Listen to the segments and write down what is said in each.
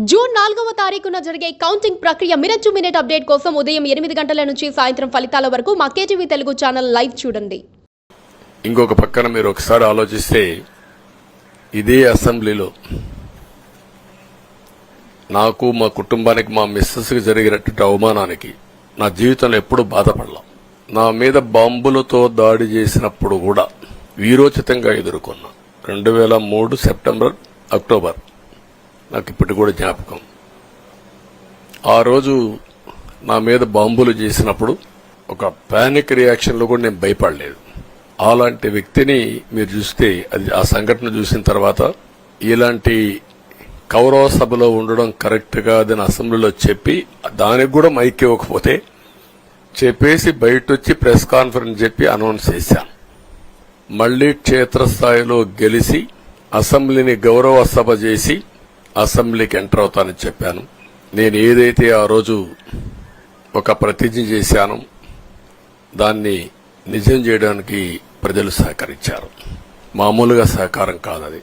June 4వ తారీఖున జరిగే కౌంటింగ్ ప్రక్రియ మినిట్ టు మినిట్ అప్డేట్ కోసం ఉదయం 8 గంటల నుంచి సాయంత్రం ఫలితాల వరకు మా కేటీవీ తెలుగు ఛానల్ లైవ్ చూడండి. ఇంకొక పక్కన మీరు ఒకసారి ఆలోచిస్తే ఇదే అసెంబ్లీలో నాకు మా కుటుంబానికి మా మిస్సెస్కి జరిగినటువంటి అవమానానికి నా జీవితంలో ఎప్పుడూ బాధపడలా. నా మీద బాంబులతో దాడి చేసినప్పుడు కూడా వీరోచితంగా ఎదుర్కొన్నా. 2003 సెప్టెంబర్ అక్టోబర్ నాకు ఇప్పటి కూడా జ్ఞాపకం. ఆ రోజు నా మీద బాంబులు చేసినప్పుడు ఒక పానిక్ రియాక్షన్లో కూడా నేను భయపడలేదు. అలాంటి వ్యక్తిని మీరు చూస్తే అది ఆ సంఘటన చూసిన తర్వాత ఇలాంటి కౌరవ సభలో ఉండడం కరెక్ట్ కాదని అసెంబ్లీలో చెప్పి దానికి కూడా మైక్ ఇవ్వకపోతే చెప్పేసి బయటొచ్చి ప్రెస్ కాన్ఫరెన్స్ చెప్పి అనౌన్స్ చేశాను. మళ్లీ క్షేత్రస్థాయిలో గెలిచి అసెంబ్లీని గౌరవ సభ చేసి అసెంబ్లీకి ఎంటర్ అవుతానని చెప్పాను. నేను ఏదైతే ఆ రోజు ఒక ప్రతిజ్ఞ చేశానో దాన్ని నిజం చేయడానికి ప్రజలు సహకరించారు. మామూలుగా సహకారం కాదది.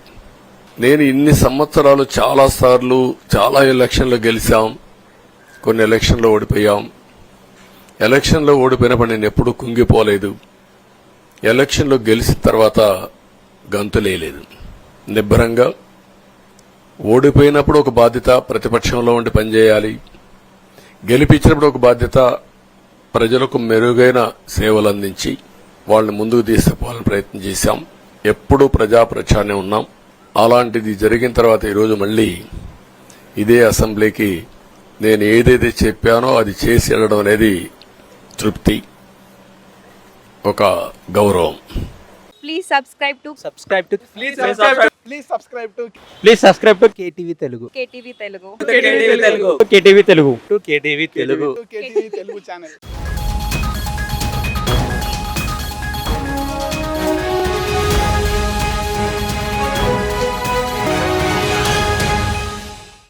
నేను ఇన్ని సంవత్సరాలు చాలాసార్లు చాలా ఎలక్షన్లో గెలిచాం, కొన్ని ఎలక్షన్లో ఓడిపోయాం. ఎలక్షన్లో ఓడిపోయినప్పుడు నేను ఎప్పుడూ కుంగిపోలేదు. ఎలక్షన్లో గెలిచిన తర్వాత గంతులేయలేదు. నిబ్బరంగా ఓడిపోయినప్పుడు ఒక బాధ్యత ప్రతిపక్షంలో ఉండి పనిచేయాలి, గెలిపించినప్పుడు ఒక బాధ్యత ప్రజలకు మెరుగైన సేవలు అందించి వాళ్ళని ముందుకు తీసుకుపోవాలని ప్రయత్నం చేశాం. ఎప్పుడూ ప్రజాప్రచారణ ఉన్నాం. అలాంటిది జరిగిన తర్వాత ఈరోజు మళ్లీ ఇదే అసెంబ్లీకి నేను ఏదైతే చెప్పానో అది చేసి వెళ్ళడం అనేది తృప్తి, ఒక గౌరవం. Please subscribe to KTV Telugu. KTV Telugu. KTV Telugu. KTV Telugu channel.